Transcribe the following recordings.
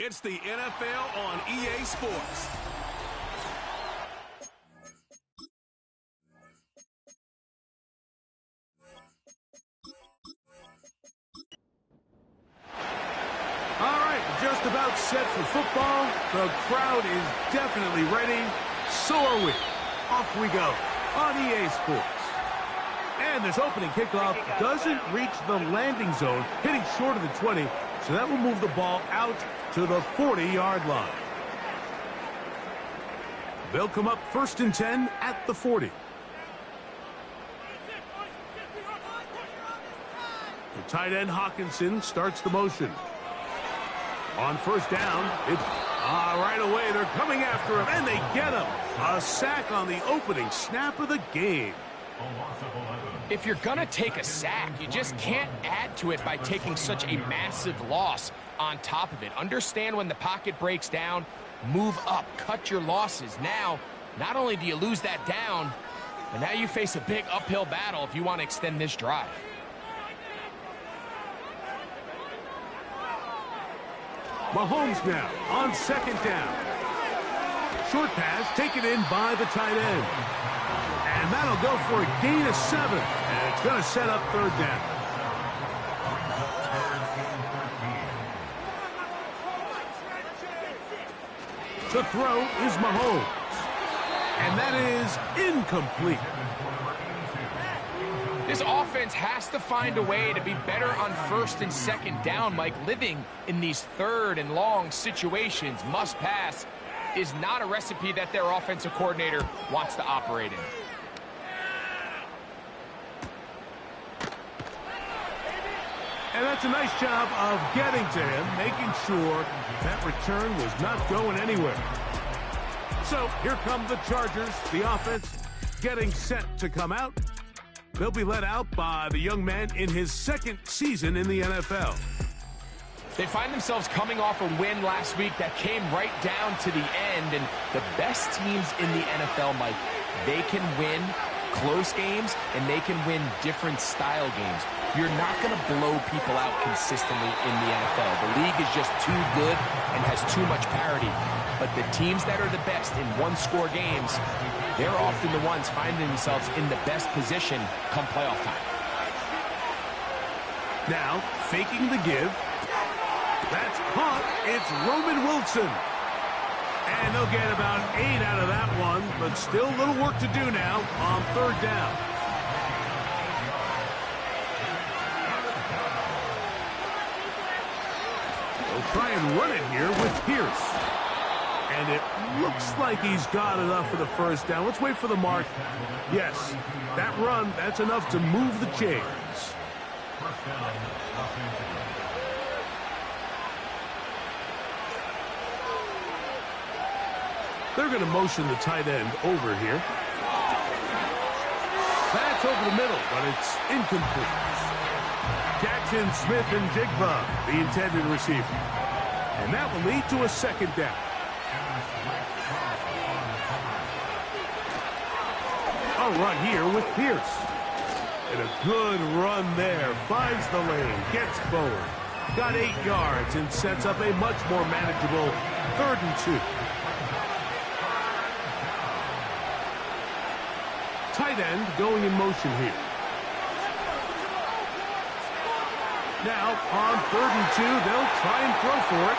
It's the NFL on EA Sports. All right, just about set for football. The crowd is definitely ready. So are we. Off we go on EA Sports. And this opening kickoff doesn't reach the landing zone, hitting short of the 20, so that will move the ball out to the 40-yard line. They'll come up 1st and 10 at the 40. The tight end Hawkinson starts the motion. On 1st down, it's right away. They're coming after him, and they get him. A sack on the opening snap of the game. If you're going to take a sack, you just can't add to it by taking such a massive loss on top of it. Understand when the pocket breaks down, move up, cut your losses. Now, not only do you lose that down, but now you face a big uphill battle if you want to extend this drive. Mahomes now on 2nd down. Short pass taken in by the tight end. And that'll go for a gain of 7. And it's going to set up 3rd down. To throw is Mahomes. And that is incomplete. This offense has to find a way to be better on 1st and 2nd down, Mike. Living in these 3rd and long situations, must pass, is not a recipe that their offensive coordinator wants to operate in. And that's a nice job of getting to him, making sure that return was not going anywhere. So here come the Chargers, the offense getting set to come out. They'll be led out by the young man in his 2nd season in the NFL. They find themselves coming off a win last week that came right down to the end, and the best teams in the NFL, Mike, they can win close games and they can win different style games. You're not going to blow people out consistently in the NFL. The league is just too good and has too much parity. But the teams that are the best in one-score games, they're often the ones finding themselves in the best position come playoff time. Now, faking the give. That's caught. It's Roman Wilson. And they'll get about 8 out of that one, but still a little work to do now on 3rd down. They'll try and run it here with Pierce. And it looks like he's got enough for the 1st down. Let's wait for the mark. Yes, that run, that's enough to move the chains. They're going to motion the tight end over here. That's over the middle, but it's incomplete. Jackson Smith-Njigba, the intended receiver. And that will lead to a 2nd down. A run here with Pierce. And a good run there. Finds the lane, gets forward. Got 8 yards and sets up a much more manageable 3rd and 2. Tight end going in motion here. Now, on 3rd and 2, they'll try and throw for it.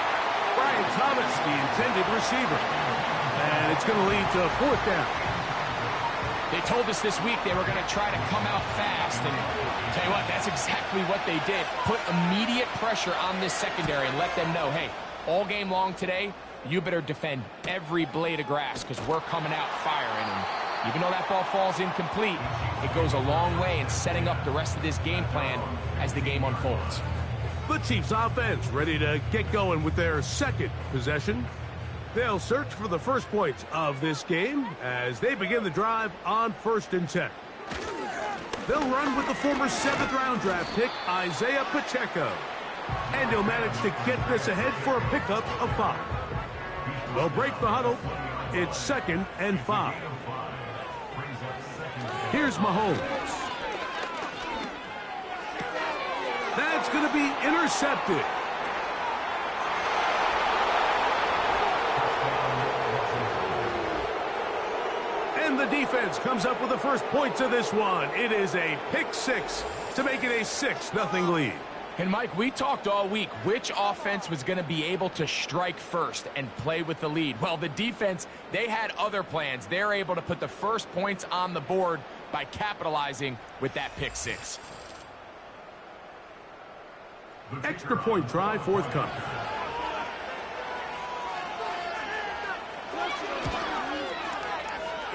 Brian Thomas, the intended receiver. And it's going to lead to a 4th down. They told us this week they were going to try to come out fast, and tell you what, that's exactly what they did. Put immediate pressure on this secondary and let them know, hey, all game long today, you better defend every blade of grass because we're coming out firing. And even though that ball falls incomplete, it goes a long way in setting up the rest of this game plan as the game unfolds. The Chiefs offense ready to get going with their 2nd possession. They'll search for the first points of this game as they begin the drive on 1st and 10. They'll run with the former 7th-round draft pick, Isaiah Pacheco. And he'll manage to get this ahead for a pickup of 5. They'll break the huddle. It's 2nd and 5. Here's Mahomes. That's going to be intercepted. defense comes up with the first points of this one. It is a pick six to make it a 6-0 lead. And Mike, we talked all week which offense was going to be able to strike first and play with the lead. Well, the defense, they had other plans. They're able to put the first points on the board by capitalizing with that pick six. Extra point try forthcoming.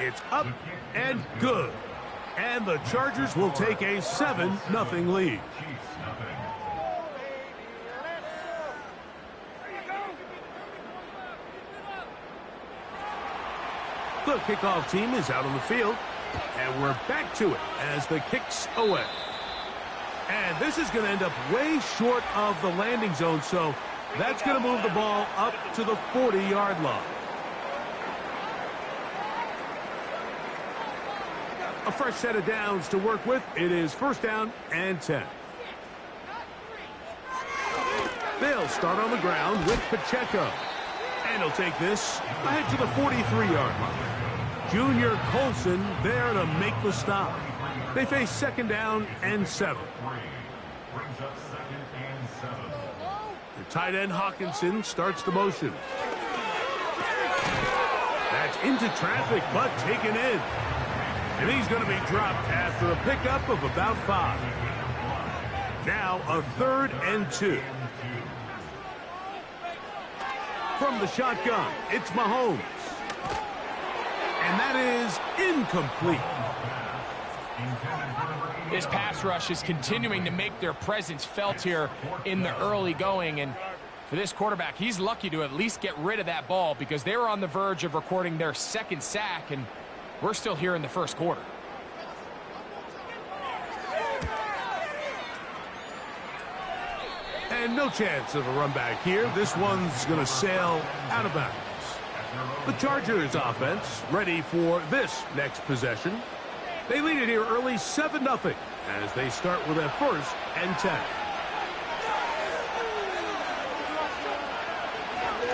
It's up and good. And the Chargers will take a 7-0 lead. The kickoff team is out on the field. And we're back to it as the kick's away. And this is going to end up way short of the landing zone, so that's going to move the ball up to the 40-yard line. A fresh set of downs to work with. It is 1st down and 10. They'll start on the ground with Pacheco. And he'll take this ahead to the 43-yard line. Junior Colson there to make the stop. They face 2nd down and 7. The tight end Hawkinson starts the motion. That's into traffic, but taken in. And he's going to be dropped after a pickup of about 5. Now a 3rd and 2. From the shotgun, it's Mahomes. And that is incomplete. This pass rush is continuing to make their presence felt here in the early going. And for this quarterback, he's lucky to at least get rid of that ball because they were on the verge of recording their 2nd sack, and we're still here in the 1st quarter. And no chance of a run back here. This one's going to sail out of bounds. The Chargers offense ready for this next possession. They lead it here early 7-0 as they start with a 1st and 10.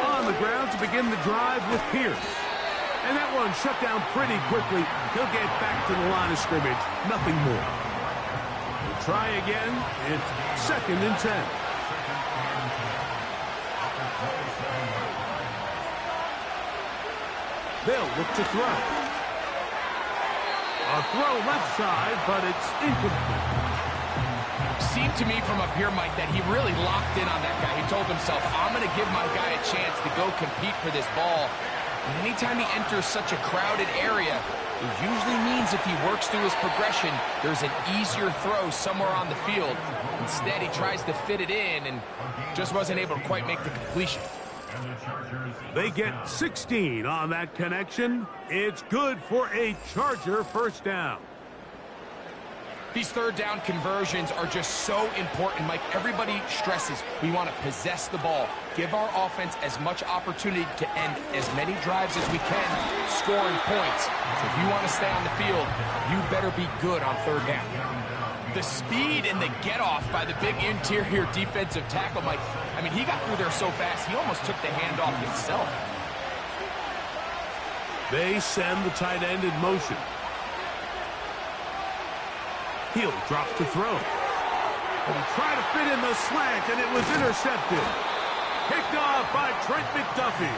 On the ground to begin the drive with Pierce. And that one shut down pretty quickly. He'll get back to the line of scrimmage. Nothing more. We'll try again. It's 2nd and 10. They'll look to throw. A throw left side, but it's incomplete. Seemed to me from up here, Mike, that he really locked in on that guy. He told himself, I'm going to give my guy a chance to go compete for this ball. And anytime he enters such a crowded area, it usually means if he works through his progression, there's an easier throw somewhere on the field. Instead, he tries to fit it in and just wasn't able to quite make the completion. They get 16 on that connection. It's good for a Charger 1st down. These 3rd down conversions are just so important, Mike. Everybody stresses we want to possess the ball, give our offense as much opportunity to end as many drives as we can, scoring points. So if you want to stay on the field, you better be good on 3rd down. The speed and the get-off by the big interior defensive tackle, Mike, I mean, he got through there so fast, he almost took the handoff himself. They send the tight end in motion. He'll drop to throw. And he tried to fit in the slant, and it was intercepted. Picked off by Trent McDuffie.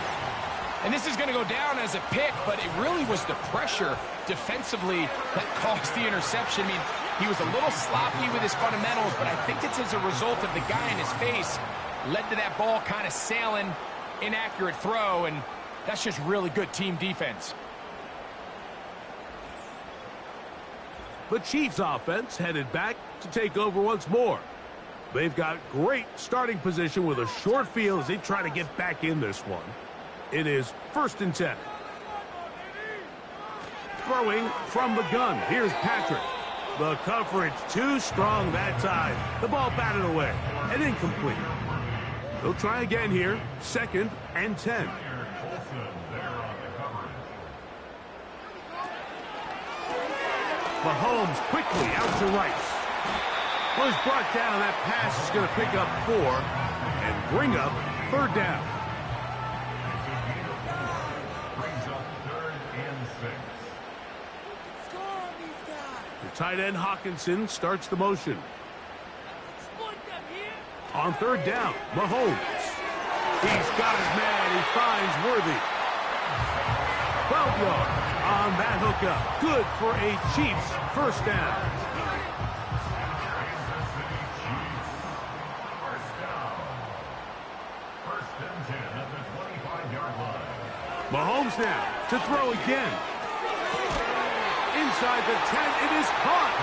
And this is going to go down as a pick, but it really was the pressure defensively that caused the interception. I mean, he was a little sloppy with his fundamentals, but I think it's as a result of the guy in his face led to that ball kind of sailing, inaccurate throw, and that's just really good team defense. The Chiefs offense headed back to take over once more. They've got great starting position with a short field as they try to get back in this one. It is 1st and 10. Throwing from the gun. Here's Patrick. The coverage too strong that time. The ball batted away and incomplete. They'll try again here. 2nd and 10. Mahomes quickly out to Rice. Was brought down. That pass is going to pick up 4 and bring up 3rd down. Tight end Hockenson starts the motion. On third down, Mahomes. He's got his man. He finds Worthy. 12 yards on that hookup. Good for a Chiefs first down. Mahomes now to throw again. Inside the 10, it is caught.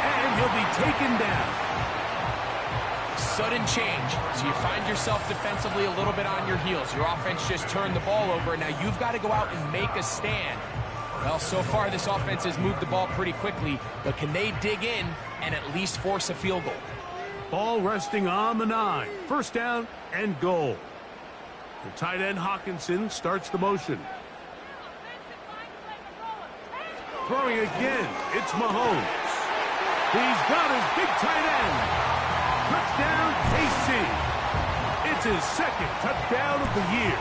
And he'll be taken down. Sudden change. So you find yourself defensively a little bit on your heels. Your offense just turned the ball over. Now you've got to go out and make a stand. Well, so far this offense has moved the ball pretty quickly, but can they dig in and at least force a field goal? Ball resting on the 9. First down and goal. The tight end Hockenson starts the motion. Throwing again, it's Mahomes. He's got his big tight end. Touchdown, KC. It's his second touchdown of the year.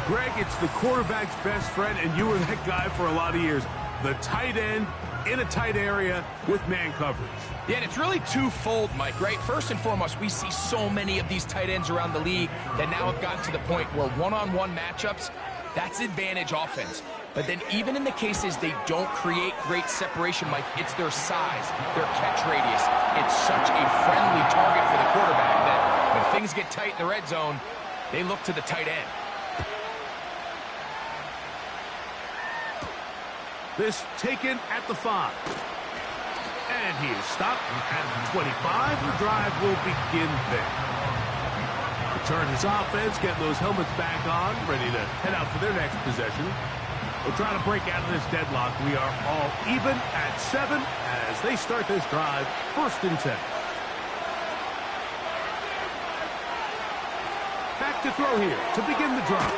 Greg, it's the quarterback's best friend, and you were that guy for a lot of years. The tight end in a tight area with man coverage. Yeah, and it's really twofold, Mike, right? First and foremost, we see so many of these tight ends around the league that now have gotten to the point where one-on-one matchups, that's advantage offense. But then even in the cases they don't create great separation, Mike, it's their size, their catch radius. It's such a friendly target for the quarterback that when things get tight in the red zone, they look to the tight end. This taken at the 5. And he is stopped at the 25. The drive will begin there. The Chargers offense getting those helmets back on, ready to head out for their next possession. We'll try to break out of this deadlock. We are all even at 7 as they start this drive, 1st and 10. Back to throw here to begin the drive.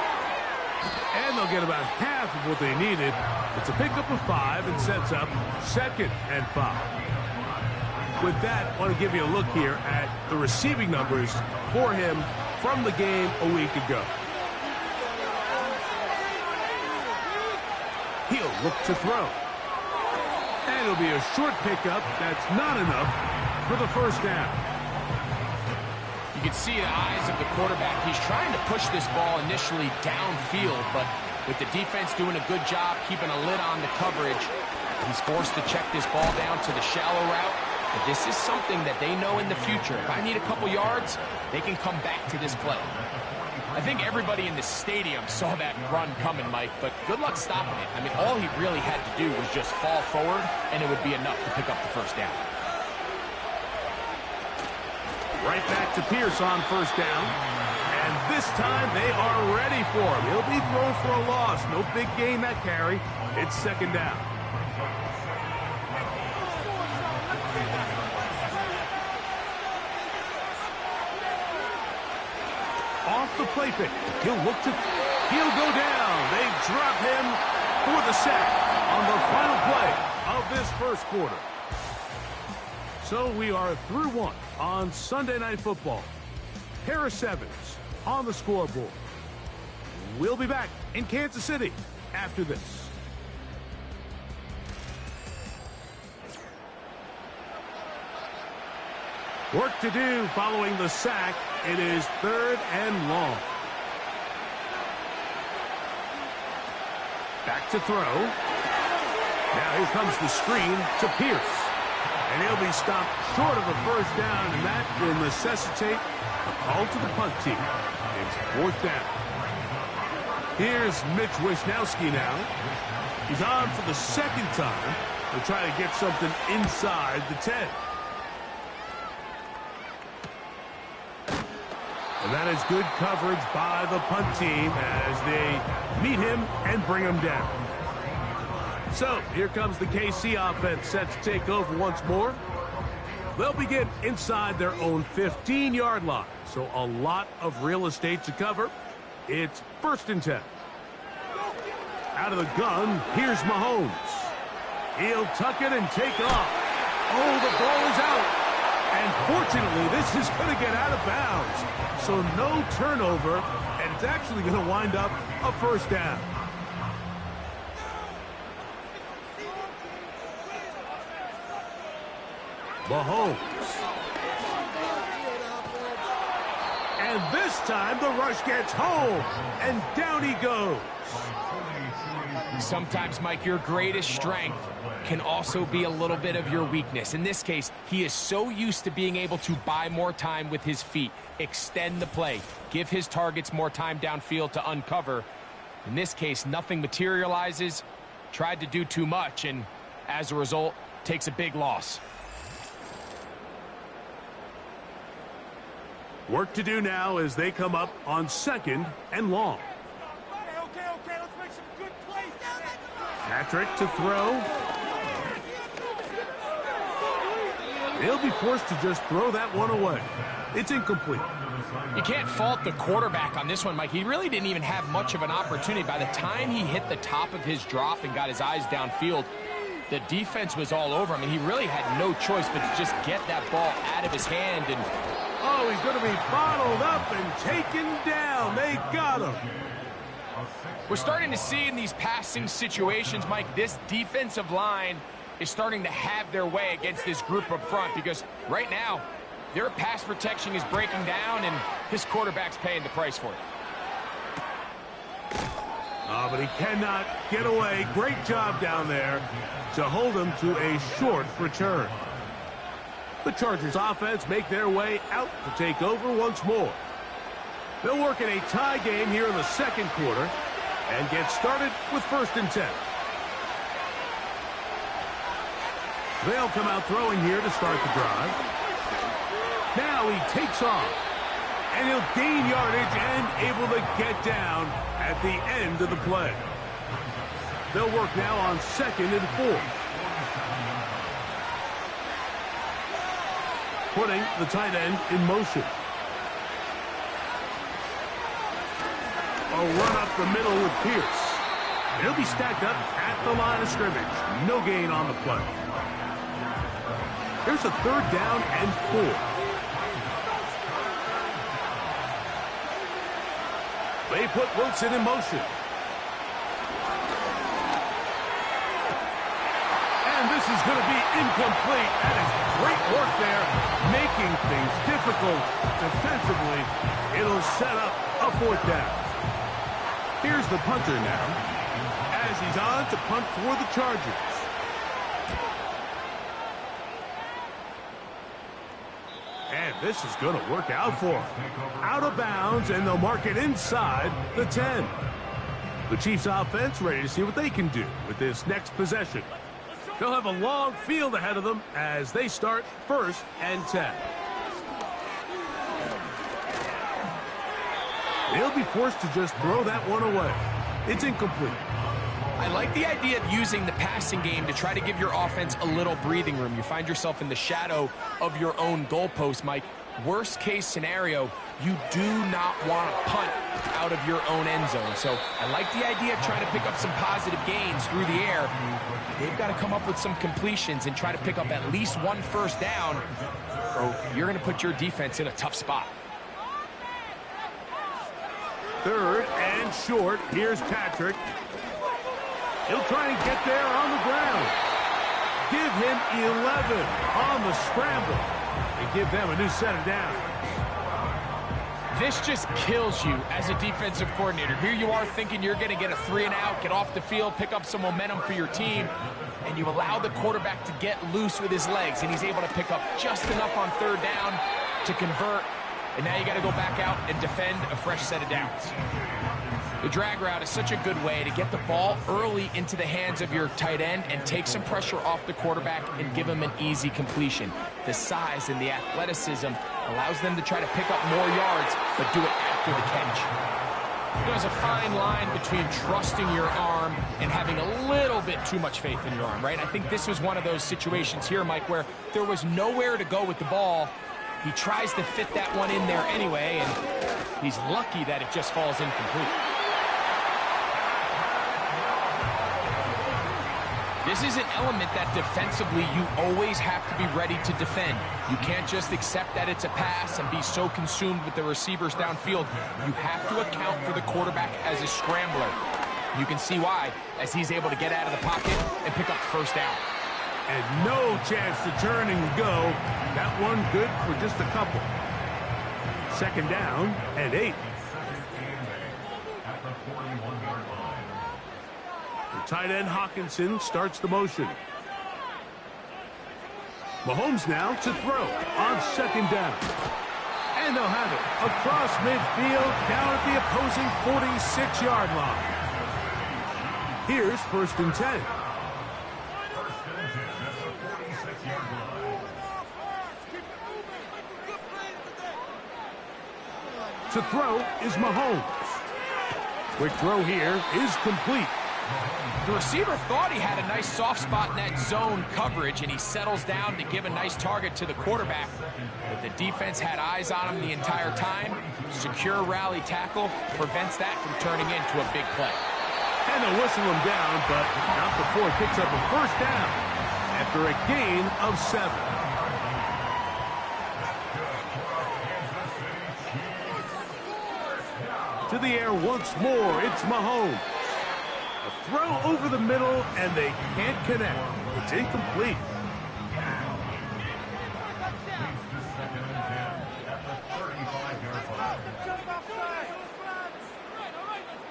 And they'll get about half of what they needed. It's a pickup of 5 and sets up 2nd and 5. With that, I want to give you a look here at the receiving numbers for him from the game a week ago. He'll look to throw. And it'll be a short pickup. That's not enough for the first down. You can see the eyes of the quarterback. He's trying to push this ball initially downfield, but with the defense doing a good job keeping a lid on the coverage, he's forced to check this ball down to the shallow route. But this is something that they know in the future. If I need a couple yards, they can come back to this play. I think everybody in the stadium saw that run coming, Mike, but good luck stopping it. I mean, all he really had to do was just fall forward, and it would be enough to pick up the first down. Right back to Pierce on first down. And this time they are ready for him. He'll be thrown for a loss. No big gain that carry. It's 2nd down. Off the play fake. He'll go down. They drop him for the sack on the final play of this first quarter. So we are through 1 on Sunday Night Football. Harris Evans on the scoreboard. We'll be back in Kansas City after this. Work to do following the sack. It is 3rd and long. Back to throw. Now here comes the screen to Pierce. And he'll be stopped short of a first down, and that will necessitate a call to the punt team. It's 4th down. Here's Mitch Wisnowski now. He's on for the 2nd time. He'll try to get something inside the 10. And that is good coverage by the punt team as they meet him and bring him down. So, here comes the KC offense set to take over once more. They'll begin inside their own 15-yard line. So, a lot of real estate to cover. It's 1st and 10. Out of the gun, here's Mahomes. He'll tuck it and take off. Oh, the ball is out. And fortunately, this is going to get out of bounds. So, no turnover, and it's actually going to wind up a first down. Mahomes. And this time the rush gets home, and down he goes. Sometimes, Mike, your greatest strength can also be a little bit of your weakness. In this case, he is so used to being able to buy more time with his feet, extend the play, give his targets more time downfield to uncover. In this case, nothing materializes, tried to do too much, and as a result, takes a big loss. Work to do now as they come up on 2nd and long. Okay, let's make some good plays. Patrick to throw. He'll be forced to just throw that one away. It's incomplete. You can't fault the quarterback on this one, Mike. He really didn't even have much of an opportunity. By the time he hit the top of his drop and got his eyes downfield, the defense was all over him. I mean, he really had no choice but to just get that ball out of his hand. And oh, he's going to be bottled up and taken down. They got him. We're starting to see in these passing situations, Mike, this defensive line is starting to have their way against this group up front, because right now their pass protection is breaking down and his quarterback's paying the price for it. Oh, but he cannot get away. Great job down there to hold him to a short return. The Chargers offense make their way out to take over once more. They'll work in a tie game here in the 2nd quarter and get started with 1st and 10. They'll come out throwing here to start the drive. Now he takes off, and he'll gain yardage and able to get down at the end of the play. They'll work now on 2nd and 4. Putting the tight end in motion. A run up the middle with Pierce. He'll be stacked up at the line of scrimmage. No gain on the play. Here's a 3rd down and 4. They put Wilson in motion. And this is going to be incomplete. That is great work there, making things difficult defensively. It'll set up a 4th down. Here's the punter now, as he's on to punt for the Chargers. And this is going to work out for him. Out of bounds, and they'll mark it inside the 10. The Chiefs offense ready to see what they can do with this next possession. They'll have a long field ahead of them as they start 1st and 10. They'll be forced to just throw that one away. It's incomplete. I like the idea of using the passing game to try to give your offense a little breathing room. You find yourself in the shadow of your own goalpost, Mike. Worst case scenario, you do not want to punt out of your own end zone. So I like the idea of trying to pick up some positive gains through the air. They've got to come up with some completions and try to pick up at least 1 first down, or you're going to put your defense in a tough spot. 3rd and short. Here's Patrick. He'll try and get there on the ground. Give him 11 on the scramble and give them a new set of downs. This just kills you as a defensive coordinator. Here you are thinking you're going to get a 3-and-out, get off the field, pick up some momentum for your team, and you allow the quarterback to get loose with his legs, and he's able to pick up just enough on 3rd down to convert, and now you got to go back out and defend a fresh set of downs. The drag route is such a good way to get the ball early into the hands of your tight end and take some pressure off the quarterback and give him an easy completion. The size and the athleticism allows them to try to pick up more yards, but do it after the catch. There's a fine line between trusting your arm and having a little bit too much faith in your arm, right? I think this was one of those situations here, Mike, where there was nowhere to go with the ball. He tries to fit that one in there anyway, and he's lucky that it just falls incomplete. This is an element that defensively you always have to be ready to defend. You can't just accept that it's a pass and be so consumed with the receivers downfield. You have to account for the quarterback as a scrambler. You can see why, as he's able to get out of the pocket and pick up 1st down. And no chance to turn and go. That one good for just a couple. Second down and 8. The tight end Hawkinson starts the motion. Mahomes now to throw on second down. And they'll have it across midfield down at the opposing 46-yard line. Here's first and 10. To throw is Mahomes. Quick throw here is complete. The receiver thought he had a nice soft spot in that zone coverage, and he settles down to give a nice target to the quarterback. But the defense had eyes on him the entire time. Secure rally tackle prevents that from turning into a big play. And they'll whistle him down, but not before it picks up a first down after a gain of 7. To the air once more, it's Mahomes. A throw over the middle, and they can't connect. It's incomplete.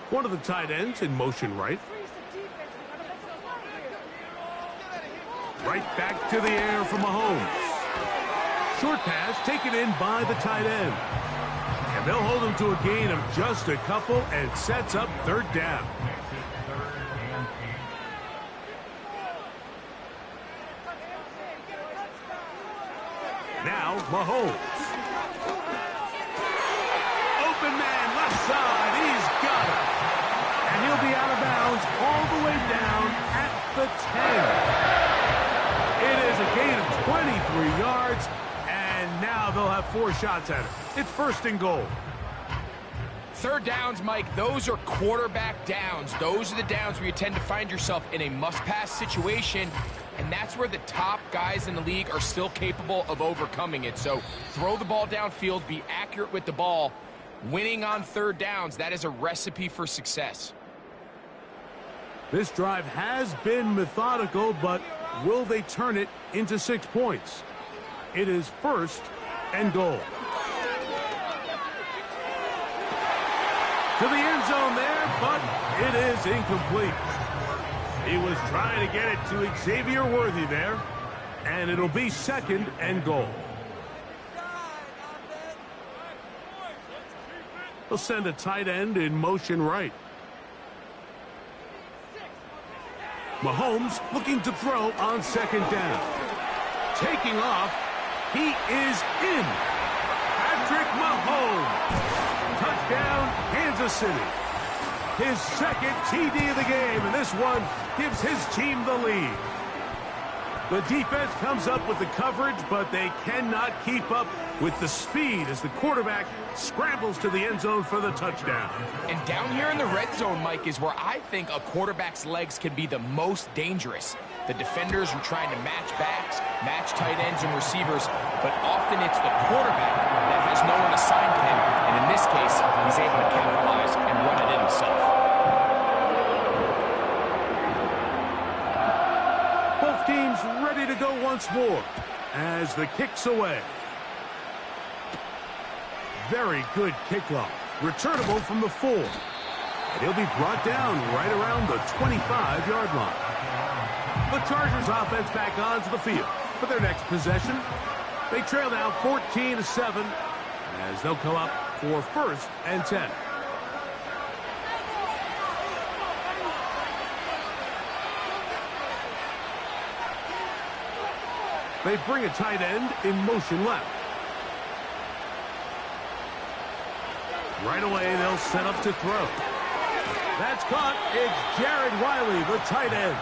One of the tight ends in motion right. Right back to the air for Mahomes. Short pass taken in by the tight end. And they'll hold him to a gain of just a couple and sets up third down. Now Mahomes. Open man left side. He's got it. And he'll be out of bounds all the way down at the 10. It is a gain of 23 yards. And now they'll have 4 shots at it. It's first and goal. Third downs, Mike, those are quarterback downs. Those are the downs where you tend to find yourself in a must-pass situation, and that's where the top guys in the league are still capable of overcoming it. So throw the ball downfield, be accurate with the ball. Winning on third downs, that is a recipe for success. This drive has been methodical, but will they turn it into 6 points? It is first and goal. To the end zone there, but it is incomplete. He was trying to get it to Xavier Worthy there, and it'll be second and goal. They'll send a tight end in motion right. Mahomes looking to throw on second down. Taking off, he is in. Patrick Mahomes. Touchdown, Kansas City. His second TD of the game, and this one gives his team the lead. The defense comes up with the coverage, but they cannot keep up with the speed as the quarterback scrambles to the end zone for the touchdown. And down here in the red zone, Mike, is where I think a quarterback's legs can be the most dangerous. The defenders are trying to match backs, match tight ends and receivers, but often it's the quarterback that has no one assigned to him, and in this case, he's able to capitalize and run it in himself. Both teams ready to go once more as the kick's away. Very good kickoff. Returnable from the 4. And he'll be brought down right around the 25-yard line. The Chargers offense back onto the field for their next possession. They trail now 14-7 as they'll come up for first and 10. They bring a tight end in motion left. Right away, they'll set up to throw. That's caught. It's Jared Wiley, the tight end.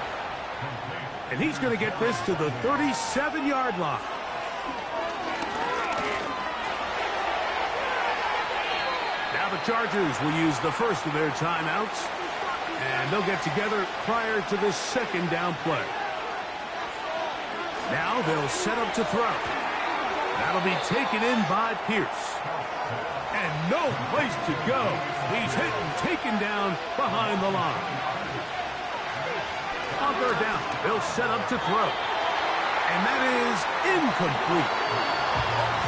And he's going to get this to the 37-yard line. Now the Chargers will use the first of their timeouts, and they'll get together prior to this second down play. Now they'll set up to throw. That'll be taken in by Pierce. And no place to go. He's hit and taken down behind the line. On third down, they'll set up to throw. And that is incomplete.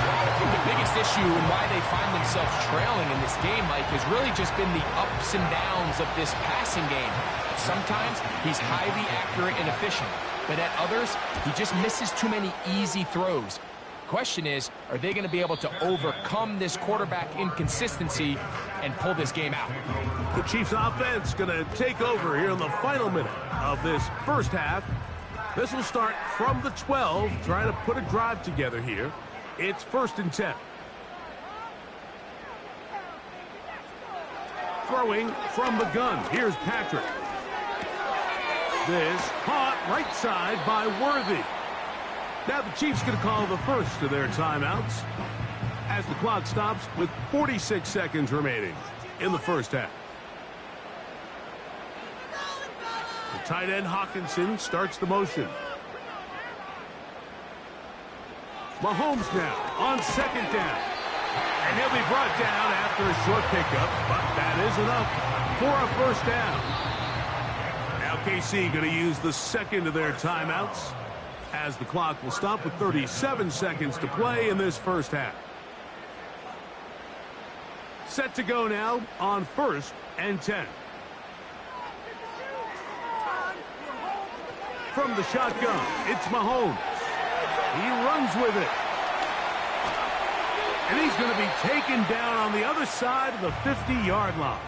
I think the biggest issue and why they find themselves trailing in this game, Mike, has really just been the ups and downs of this passing game. Sometimes he's highly accurate and efficient, but at others, he just misses too many easy throws. Question is, are they going to be able to overcome this quarterback inconsistency and pull this game out? The Chiefs offense going to take over here in the final minute of this first half. This will start from the 12, trying to put a drive together here. It's 1st and 10. Throwing from the gun. Here's Patrick. This caught right side by Worthy. Now the Chiefs going to call the first of their timeouts as the clock stops with 46 seconds remaining in the first half. The tight end Hawkinson starts the motion. Mahomes now on 2nd down. And he'll be brought down after a short pickup, but that is enough for a 1st down. Now KC going to use the second of their timeouts as the clock will stop with 37 seconds to play in this first half. Set to go now on 1st and 10. From the shotgun, it's Mahomes. He runs with it. And he's going to be taken down on the other side of the 50-yard line.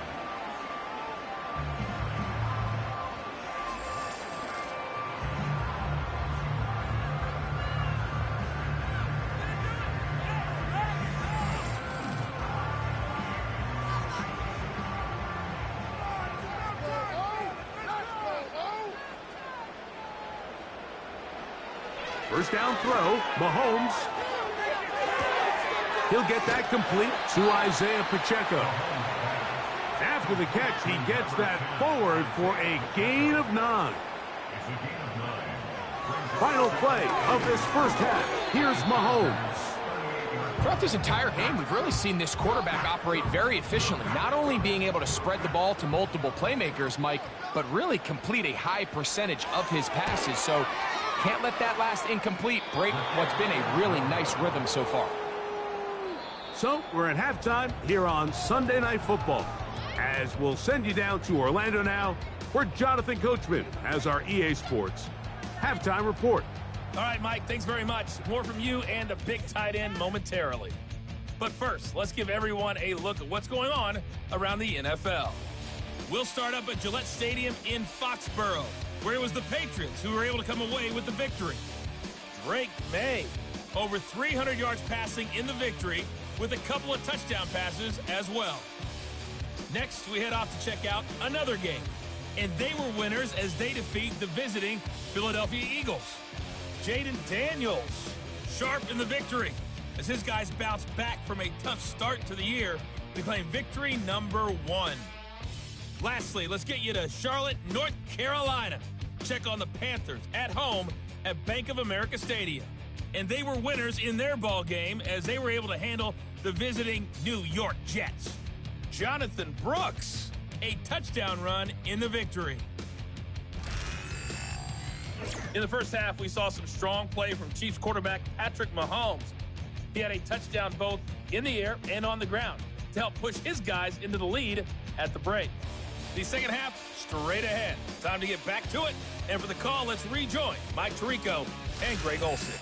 First down throw, Mahomes. He'll get that complete to Isaiah Pacheco. After the catch, he gets that forward for a gain of 9. Final play of this first half. Here's Mahomes. Throughout this entire game, we've really seen this quarterback operate very efficiently, not only being able to spread the ball to multiple playmakers, Mike, but really complete a high percentage of his passes. So can't let that last incomplete break what's been a really nice rhythm so far. So we're at halftime here on Sunday Night Football, as we'll send you down to Orlando now, where Jonathan Coachman has our EA Sports halftime report. All right, Mike, thanks very much. More from you and a big tight end momentarily. But first, let's give everyone a look at what's going on around the NFL. We'll start up at Gillette Stadium in Foxborough, where it was the Patriots who were able to come away with the victory. Drake May, over 300 yards passing in the victory, with a couple of touchdown passes as well. Next, we head off to check out another game, and they were winners as they defeat the visiting Philadelphia Eagles. Jaden Daniels, sharp in the victory, as his guys bounce back from a tough start to the year to claim victory number 1. Lastly, let's get you to Charlotte, North Carolina. Check on the Panthers at home at Bank of America Stadium. And they were winners in their ball game as they were able to handle the visiting New York Jets. Jonathan Brooks, a touchdown run in the victory. In the first half, we saw some strong play from Chiefs quarterback Patrick Mahomes. He had a touchdown both in the air and on the ground to help push his guys into the lead at the break. The second half, straight ahead. Time to get back to it. And for the call, let's rejoin Mike Tirico and Greg Olsen.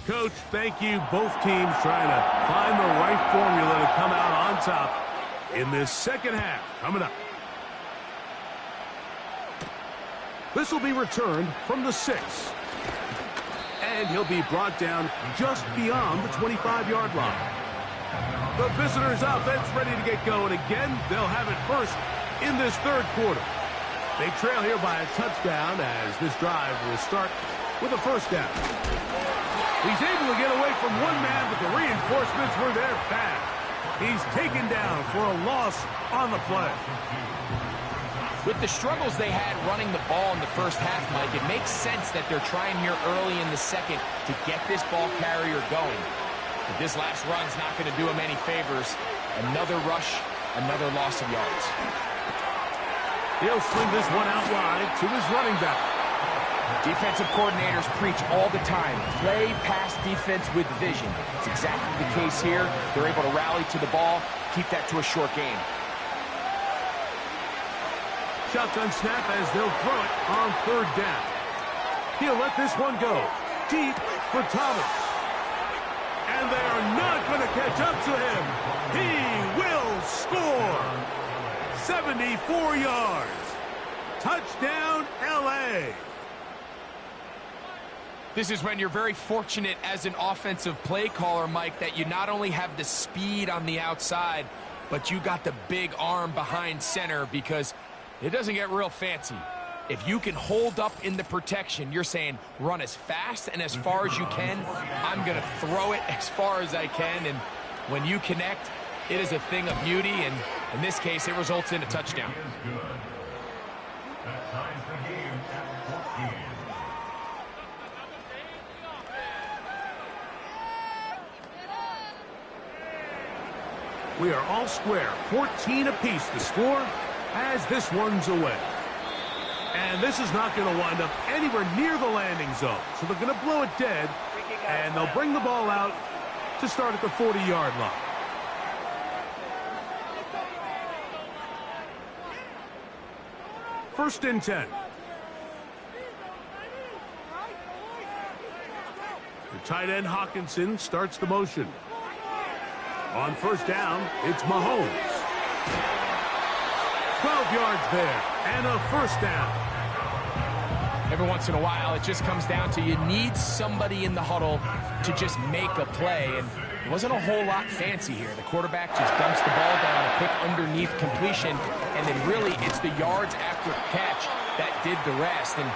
Coach, thank you. Both teams trying to find the right formula to come out on top in this second half. Coming up. This will be returned from the 6. And he'll be brought down just beyond the 25-yard line. The visitors' offense ready to get going again. They'll have it first in this third quarter. They trail here by a touchdown as this drive will start with a first down. He's able to get away from one man, but the reinforcements were there fast. He's taken down for a loss on the play. With the struggles they had running the ball in the first half, Mike, it makes sense that they're trying here early in the second to get this ball carrier going. But this last run's not going to do him any favors. Another rush, another loss of yards. He'll sling this one out wide to his running back. Defensive coordinators preach all the time, play pass defense with vision. It's exactly the case here. They're able to rally to the ball, keep that to a short game. Shotgun snap as they'll throw it on third down. He'll let this one go deep for Thomas. And they are not going to catch up to him. He will score. 74 yards. Touchdown, L.A. This is when you're very fortunate as an offensive play caller, Mike, that you not only have the speed on the outside, but you got the big arm behind center, because it doesn't get real fancy. If you can hold up in the protection, you're saying run as fast and as far as you can. I'm going to throw it as far as I can, and when you connect, it is a thing of beauty, and in this case, it results in a touchdown. We are all square, 14 apiece the score as this one's away. And this is not going to wind up anywhere near the landing zone, so they're going to blow it dead, and they'll bring the ball out to start at the 40-yard line. First and 10. The tight end Hawkinson starts the motion. On first down, it's Mahomes. 12 yards there, and a first down. Every once in a while, it just comes down to you need somebody in the huddle to just make a play, and it wasn't a whole lot fancy here. The quarterback just dumps the ball down, a quick underneath completion, and then really it's the yards after catch that did the rest, and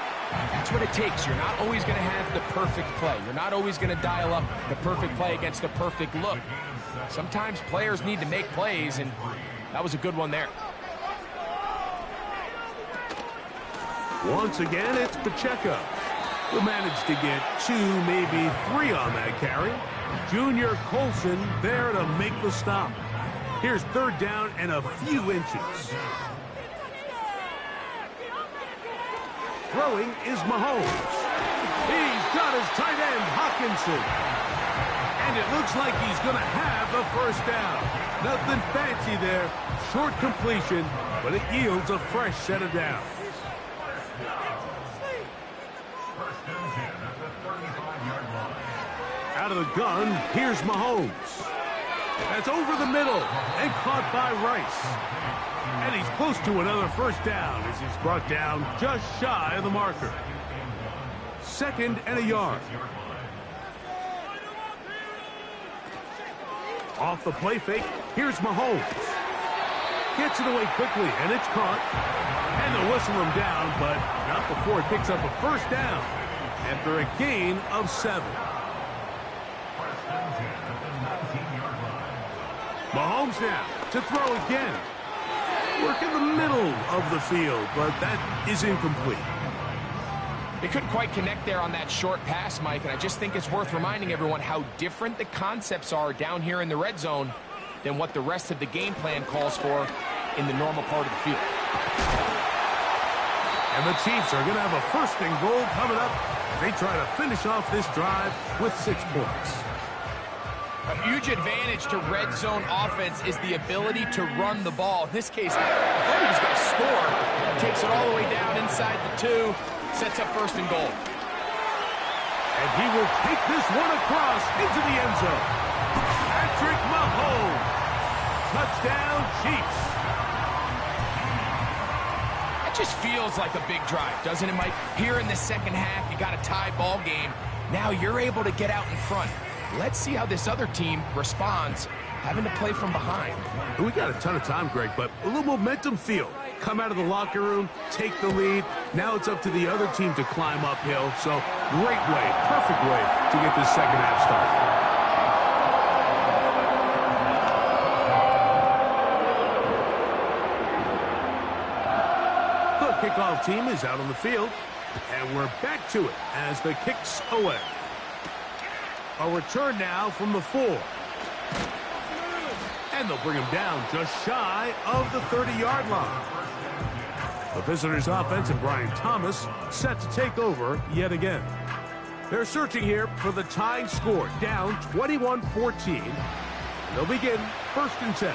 that's what it takes. You're not always going to have the perfect play. You're not always going to dial up the perfect play against the perfect look. Sometimes players need to make plays, and that was a good one there. Once again, it's Pacheco, who managed to get 2, maybe 3 on that carry. Junior Colson there to make the stop. Here's third down and a few inches. Throwing is Mahomes. He's got his tight end, Hawkinson. And it looks like he's going to have the first down. Nothing fancy there. Short completion, but it yields a fresh set of downs. Out of the gun, here's Mahomes. That's over the middle and caught by Rice. And he's close to another first down as he's brought down just shy of the marker. 2nd and a yard. Off the play fake, here's Mahomes. Gets it away quickly, and it's caught. And they'll whistle him down, but not before he picks up a first down after a gain of 7. Mahomes now to throw again. Work in the middle of the field, but that is incomplete. They couldn't quite connect there on that short pass, Mike, and I just think it's worth reminding everyone how different the concepts are down here in the red zone than what the rest of the game plan calls for in the normal part of the field. And the Chiefs are going to have a 1st and goal coming up. They try to finish off this drive with 6 points. A huge advantage to red zone offense is the ability to run the ball. In this case, I thought he was going to score. Takes it all the way down inside the 2. Sets up 1st and goal. And he will take this one across into the end zone. Patrick Mahomes. Touchdown, Chiefs. That just feels like a big drive, doesn't it, Mike? Here in the second half, you got a tie ball game. Now you're able to get out in front. Let's see how this other team responds, having to play from behind. We got a ton of time, Greg, but a little momentum feel. Come out of the locker room, take the lead. Now it's up to the other team to climb uphill. So great way, perfect way to get this second half started. The kickoff team is out on the field, and we're back to it as the kick's away. A return now from the 4. And they'll bring him down just shy of the 30-yard line. The visitors' offense and Brian Thomas set to take over yet again. They're searching here for the tying score, down 21-14. And they'll begin 1st and 10.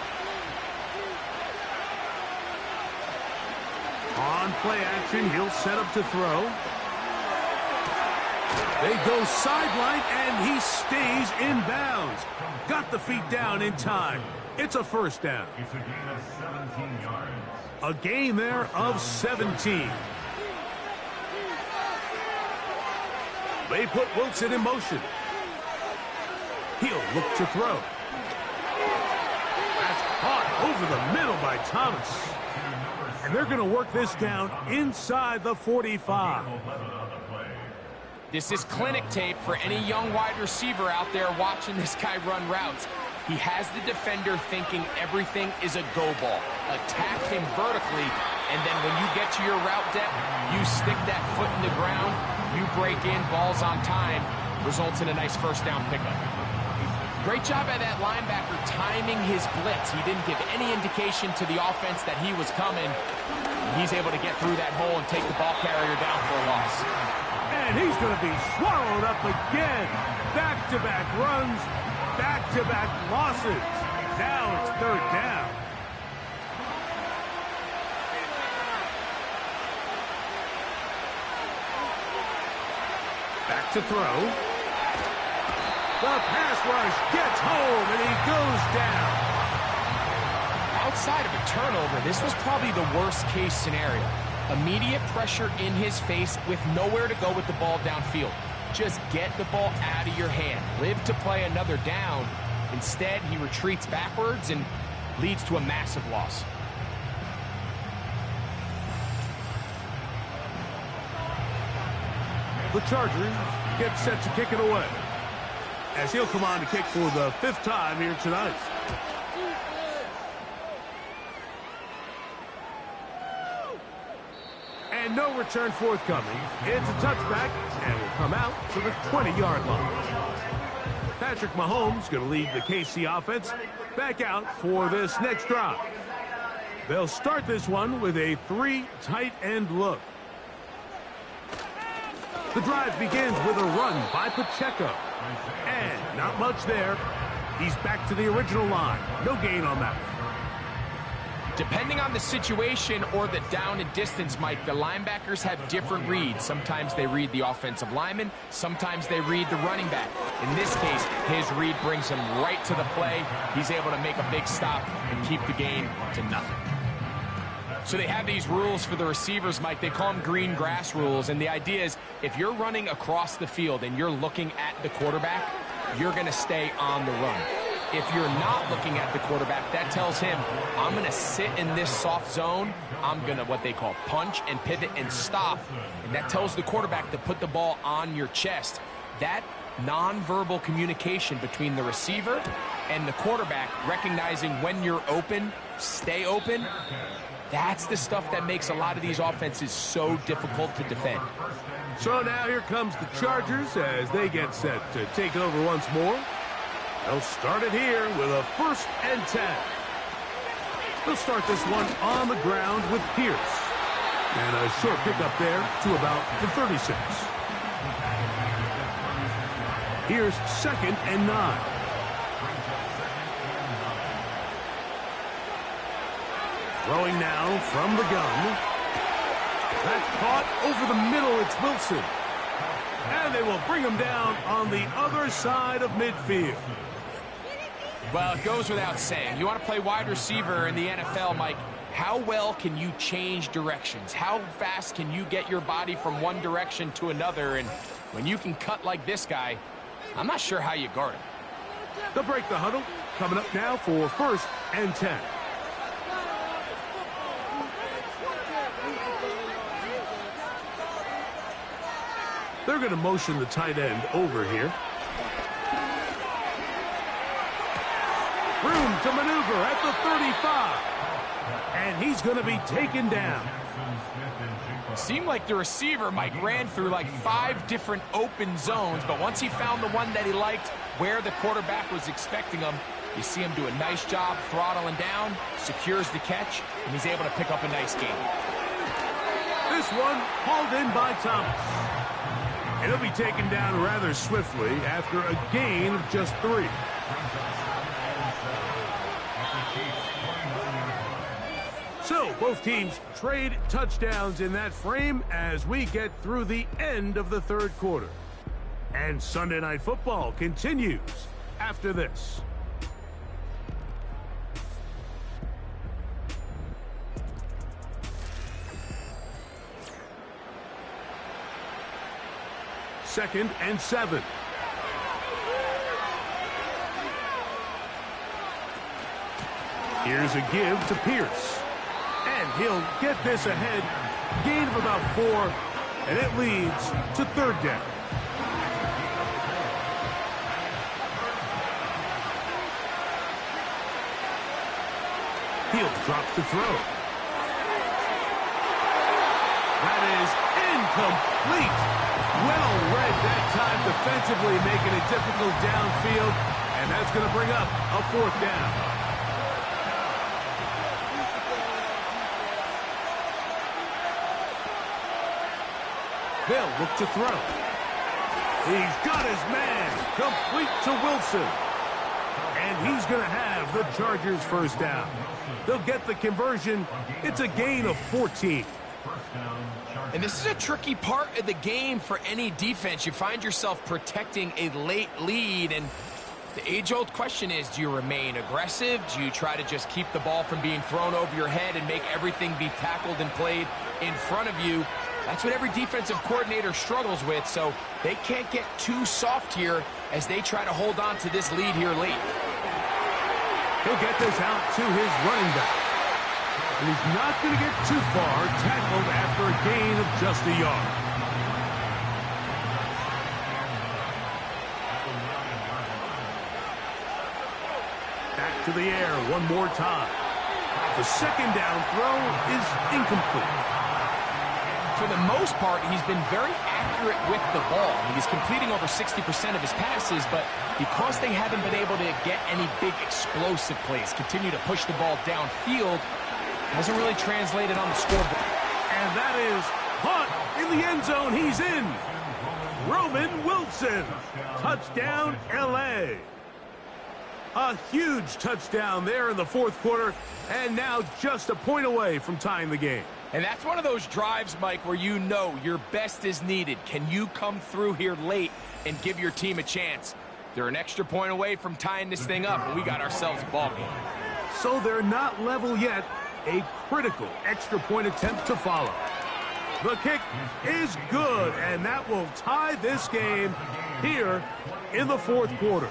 On play action, he'll set up to throw. They go sideline, and he stays in bounds. Got the feet down in time. It's a 1st down. It's a gain of 17 yards. A gain there of 17. They put Wilson in motion. He'll look to throw. That's caught over the middle by Thomas. And they're going to work this down inside the 45. This is clinic tape for any young wide receiver out there watching this guy run routes. He has the defender thinking everything is a go ball. Attack him vertically, and then when you get to your route depth, you stick that foot in the ground, you break in, balls on time, results in a nice 1st down pickup. Great job by that linebacker timing his blitz. He didn't give any indication to the offense that he was coming. He's able to get through that hole and take the ball carrier down for a loss. And he's going to be swallowed up again. Back-to-back runs, back-to-back losses. Now it's 3rd down. Back to throw. The pass rush gets home, and he goes down. Outside of a turnover, this was probably the worst-case scenario. Immediate pressure in his face with nowhere to go with the ball downfield. Just get the ball out of your hand. Live to play another down. Instead, he retreats backwards and leads to a massive loss. The Chargers get set to kick it away, as he'll come on to kick for the 5th time here tonight. And no return forthcoming. It's a touchback, and will come out to the 20-yard line. Patrick Mahomes going to lead the KC offense back out for this next drive. They'll start this one with a 3 tight end look. The drive begins with a run by Pacheco. And not much there. He's back to the original line. No gain on that one. Depending on the situation or the down and distance, Mike, the linebackers have different reads. Sometimes they read the offensive lineman. Sometimes they read the running back. In this case, his read brings him right to the play. He's able to make a big stop and keep the game to nothing. So they have these rules for the receivers, Mike. They call them green grass rules. And the idea is if you're running across the field and you're looking at the quarterback, you're going to stay on the run. If you're not looking at the quarterback, that tells him, I'm going to sit in this soft zone. I'm going to what they call punch and pivot and stop. And that tells the quarterback to put the ball on your chest. That nonverbal communication between the receiver and the quarterback, recognizing when you're open, stay open, that's the stuff that makes a lot of these offenses so difficult to defend. So now here comes the Chargers as they get set to take over once more. They'll start it here with a 1st and 10. They'll start this one on the ground with Pierce. And a short pickup there to about the 36. Here's 2nd and 9. Throwing now from the gun. That's caught over the middle. It's Wilson. And they will bring him down on the other side of midfield. Well, it goes without saying. You want to play wide receiver in the NFL, Mike, how well can you change directions? How fast can you get your body from one direction to another? And when you can cut like this guy, I'm not sure how you guard him. They'll break the huddle. Coming up now for 1st and 10. They're going to motion the tight end over here. Room to maneuver at the 35. And he's going to be taken down. Seemed like the receiver, Mike, ran through like 5 different open zones, but once he found the one that he liked, where the quarterback was expecting him, you see him do a nice job throttling down, secures the catch, and he's able to pick up a nice gain. This one hauled in by Thomas. And he'll be taken down rather swiftly after a gain of just 3. So, both teams trade touchdowns in that frame as we get through the end of the third quarter. And Sunday Night Football continues after this. Second and 7. Here's a give to Pierce. And he'll get this ahead. Gain of about 4. And it leads to third down. He'll drop to throw. That is incomplete. Well read that time defensively, making it difficult downfield. And that's going to bring up a fourth down. They'll look to throw. He's got his man. Complete to Wilson. And he's going to have the Chargers first down. They'll get the conversion. It's a gain of 14. And this is a tricky part of the game for any defense. You find yourself protecting a late lead, and the age-old question is, do you remain aggressive? Do you try to just keep the ball from being thrown over your head and make everything be tackled and played in front of you? That's what every defensive coordinator struggles with, so they can't get too soft here as they try to hold on to this lead here late. He'll get this out to his running back. And he's not going to get too far, tackled after a gain of just a yard. Back to the air one more time. The second down throw is incomplete. For the most part, he's been very accurate with the ball. I mean, he's completing over 60% of his passes, but because they haven't been able to get any big explosive plays, continue to push the ball downfield, hasn't really translated on the scoreboard. And that is caught in the end zone. He's in. Roman Wilson. Touchdown, L.A. A huge touchdown there in the fourth quarter, and now just a point away from tying the game. And that's one of those drives, Mike, where you know your best is needed. Can you come through here late and give your team a chance? They're an extra point away from tying this thing up, and we got ourselves a ball game. So they're not level yet. A critical extra point attempt to follow. The kick is good, and that will tie this game here in the fourth quarter.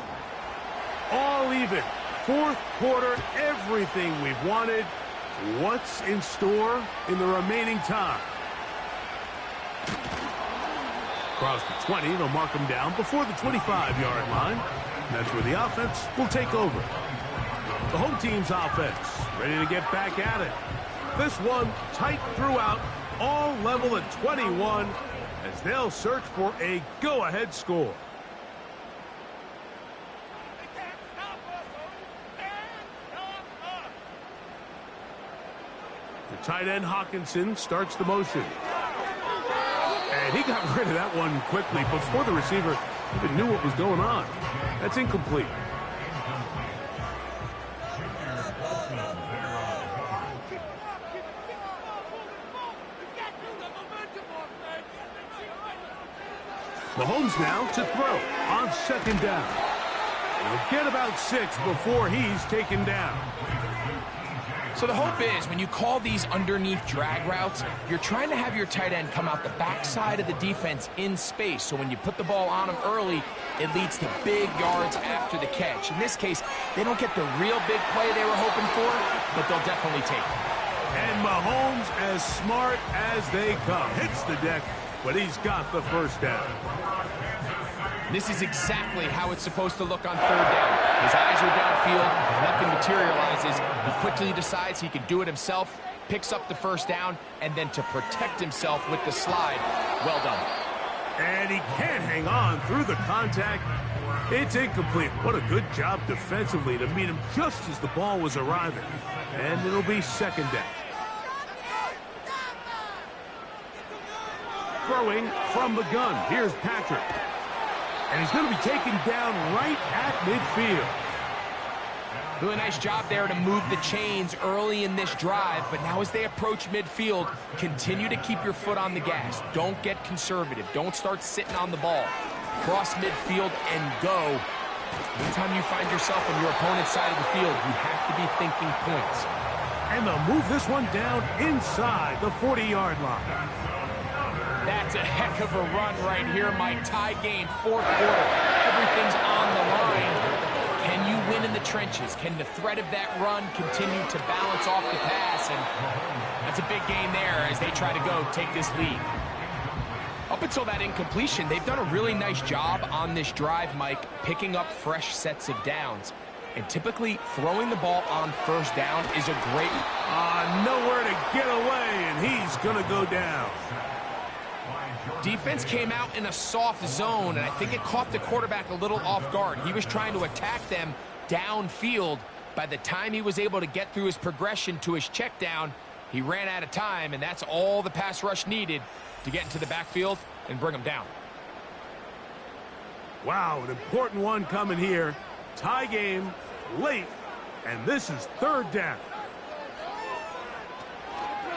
All even. Fourth quarter, everything we've wanted. What's in store in the remaining time? Across the 20, they'll mark him down before the 25-yard line. That's where the offense will take over. The home team's offense ready to get back at it. This one tight throughout, all level at 21 as they'll search for a go-ahead score. The tight end Hawkinson starts the motion. And he got rid of that one quickly before the receiver even knew what was going on. That's incomplete. Mahomes now to throw on second down. He'll get about 6 before he's taken down. So the hope is when you call these underneath drag routes, you're trying to have your tight end come out the backside of the defense in space. So when you put the ball on him early, it leads to big yards after the catch. In this case, they don't get the real big play they were hoping for, but they'll definitely take it. And Mahomes, as smart as they come, hits the deck, but he's got the first down. This is exactly how it's supposed to look on third down. His eyes are downfield, nothing materializes. He quickly decides he can do it himself, picks up the first down, and then to protect himself with the slide. Well done. And he can't hang on through the contact. It's incomplete. What a good job defensively to meet him just as the ball was arriving. And it'll be second down. throwing from the gun. Here's Patrick. And he's going to be taken down right at midfield. Really nice job there to move the chains early in this drive, but now as they approach midfield, continue to keep your foot on the gas. Don't get conservative. Don't start sitting on the ball. Cross midfield and go. Anytime you find yourself on your opponent's side of the field, you have to be thinking points. And they'll move this one down inside the 40-yard line. That's a heck of a run right here, Mike. Tie game, fourth quarter. Everything's on the line. Can you win in the trenches? Can the threat of that run continue to balance off the pass? And that's a big gain there as they try to go take this lead. Up until that incompletion, they've done a really nice job on this drive, Mike, picking up fresh sets of downs. And typically, throwing the ball on first down is a great... Nowhere to get away, and he's going to go down. Defense came out in a soft zone, and I think it caught the quarterback a little off guard. He was trying to attack them downfield. By the time he was able to get through his progression to his check down, he ran out of time, and that's all the pass rush needed to get into the backfield and bring him down. Wow, an important one coming here. Tie game, late, and this is third down.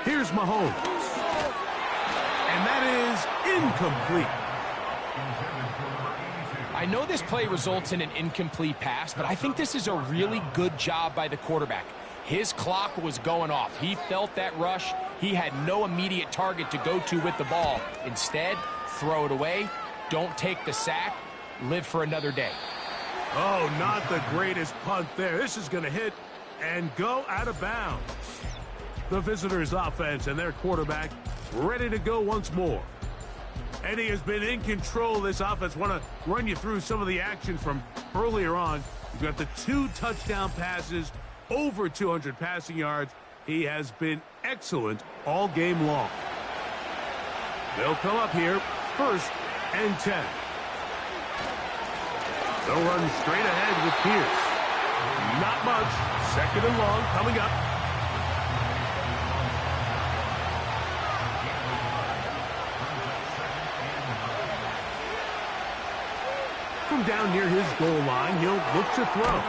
Here's Mahomes. And that is incomplete. I know this play results in an incomplete pass, but I think this is a really good job by the quarterback. His clock was going off. He felt that rush. He had no immediate target to go to with the ball. Instead, throw it away. Don't take the sack. Live for another day. Oh, not the greatest punt there. This is going to hit and go out of bounds. The visitors' offense and their quarterback ready to go once more. Eddie has been in control of this offense. Want to run you through some of the action from earlier on. You've got the 2 touchdown passes, over 200 passing yards. He has been excellent all game long. They'll come up here, 1st and 10. They'll run straight ahead with Pierce. Not much. 2nd and long coming up. From down near his goal line, he'll look to throw.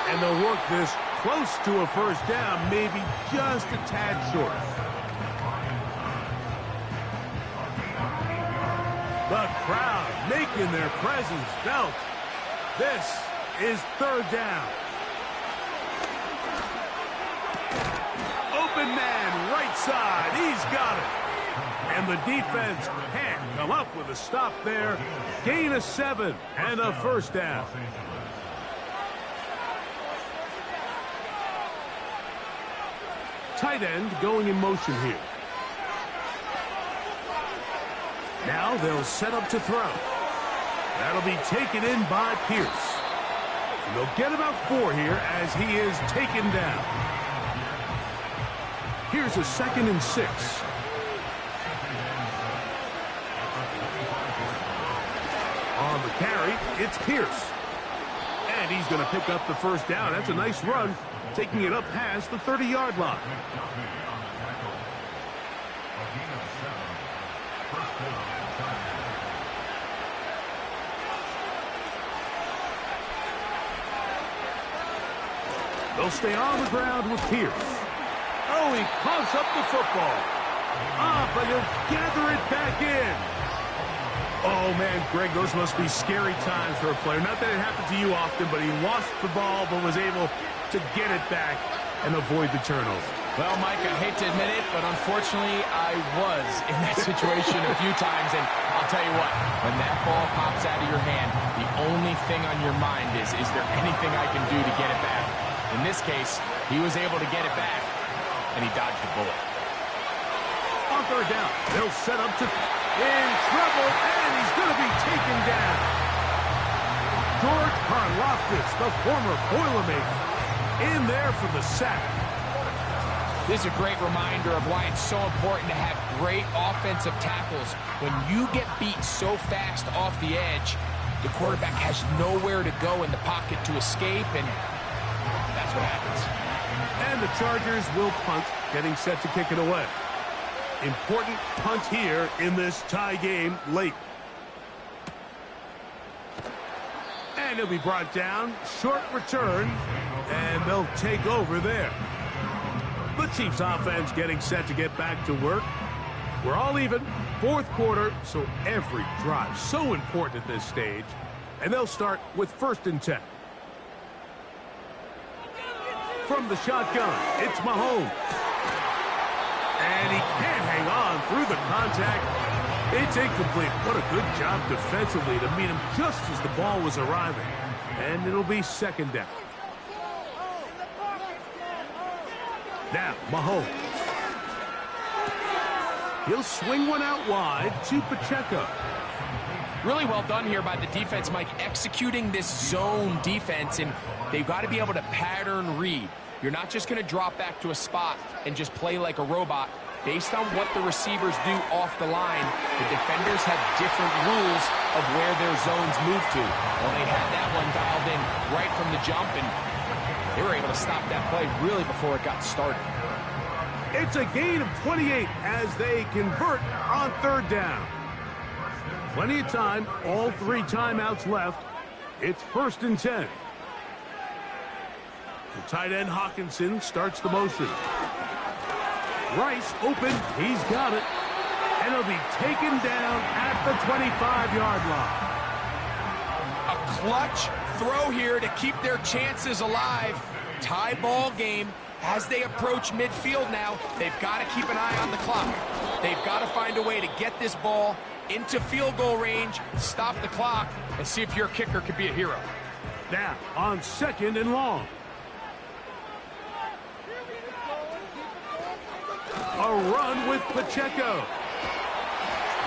And they'll work this close to a first down, maybe just a tad short. The crowd making their presence felt. This is 3rd down. Open man, right side. He's got it. And the defense can't come up with a stop there. Gain of 7 and a first down. Tight end going in motion here. Now they'll set up to throw. That'll be taken in by Pierce. And they'll get about 4 here as he is taken down. Here's a 2nd and 6. On the carry, it's Pierce. And he's going to pick up the first down. That's a nice run, taking it up past the 30-yard line. They'll stay on the ground with Pierce. Oh, he coughs up the football. But he'll gather it back in. Oh, man, Greg, those must be scary times for a player. Not that it happened to you often, but he lost the ball but was able to get it back and avoid the turnover. Well, Mike, I hate to admit it, but unfortunately, I was in that situation a few times. And I'll tell you what, when that ball pops out of your hand, the only thing on your mind is there anything I can do to get it back? In this case, he was able to get it back, and he dodged the bullet. On 3rd down, they'll set up to in trouble, and he's going to be taken down. George Karlaftis, the former Boilermaker, in there for the sack. This is a great reminder of why it's so important to have great offensive tackles. When you get beat so fast off the edge, the quarterback has nowhere to go in the pocket to escape, and that's what happens. And the Chargers will punt, getting set to kick it away. Important punt here in this tie game late. And he'll be brought down. Short return. And they'll take over there. The Chiefs offense getting set to get back to work. We're all even. Fourth quarter, so every drive so important at this stage. And they'll start with 1st and 10. From the shotgun, it's Mahomes. And he can't hang on through the contact. It's incomplete. What a good job defensively to meet him just as the ball was arriving. And it'll be 2nd down. Now, Mahomes. He'll swing one out wide to Pacheco. Really well done here by the defense, Mike, executing this zone defense, and they've got to be able to pattern read. You're not just going to drop back to a spot and just play like a robot. Based on what the receivers do off the line, the defenders have different rules of where their zones move to. Well, they had that one dialed in right from the jump, and they were able to stop that play really before it got started. It's a gain of 28 as they convert on 3rd down. Plenty of time, all 3 timeouts left. It's 1st and 10. The tight end Hawkinson starts the motion. Rice open, he's got it. And he'll be taken down at the 25-yard line. A clutch throw here to keep their chances alive. Tie ball game. As they approach midfield now, they've got to keep an eye on the clock. They've got to find a way to get this ball into field goal range, stop the clock, and see if your kicker could be a hero. Now, on 2nd and long. A run with Pacheco.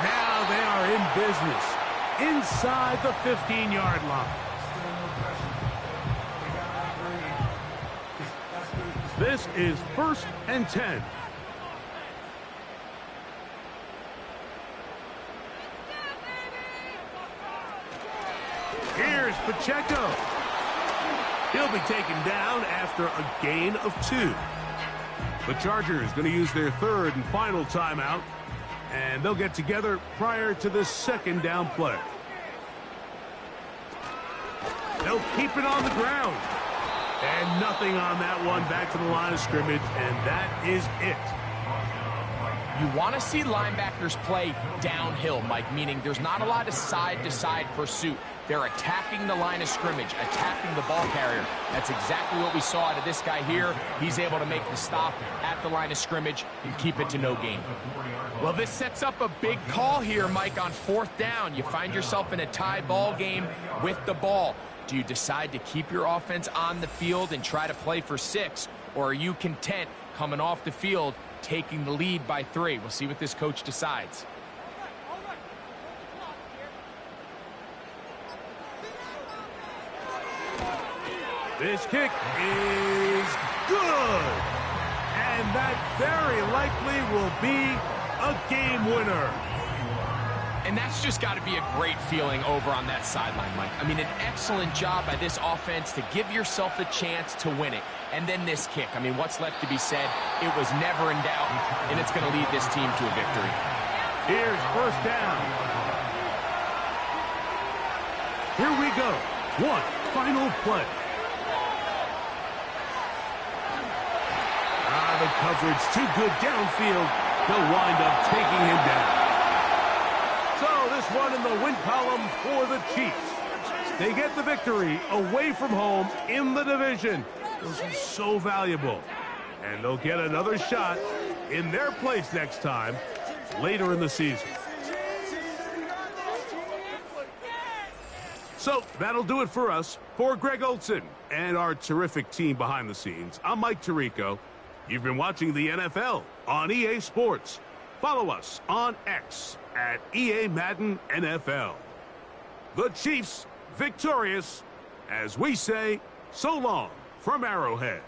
Now they are in business inside the 15-yard line. This is 1st and 10. Here's Pacheco. He'll be taken down after a gain of 2. The Chargers going to use their 3rd and final timeout, and they'll get together prior to the 2nd down play. They'll keep it on the ground. And nothing on that one, back to the line of scrimmage, and that is it. You want to see linebackers play downhill, Mike, meaning there's not a lot of side-to-side pursuit. They're attacking the line of scrimmage, attacking the ball carrier. That's exactly what we saw out of this guy here. He's able to make the stop at the line of scrimmage and keep it to no gain. Well, this sets up a big call here, Mike, on 4th down. You find yourself in a tie ball game with the ball. Do you decide to keep your offense on the field and try to play for 6? Or are you content coming off the field, taking the lead by 3? We'll see what this coach decides. This kick is good. And that very likely will be a game winner. And that's just got to be a great feeling over on that sideline, Mike. I mean, an excellent job by this offense to give yourself a chance to win it. And then this kick. I mean, what's left to be said? It was never in doubt, and it's going to lead this team to a victory. Here's 1st down. Here we go. Final play. The coverage too good downfield. They'll wind up taking him down. So this one in the win column for the Chiefs. They get the victory away from home in the division. This is so valuable. And they'll get another shot in their place next time later in the season. So that'll do it for us. For Greg Olsen and our terrific team behind the scenes, I'm Mike Tirico. You've been watching the NFL on EA Sports. Follow us on X at EA Madden NFL. The Chiefs victorious as we say so long from Arrowhead.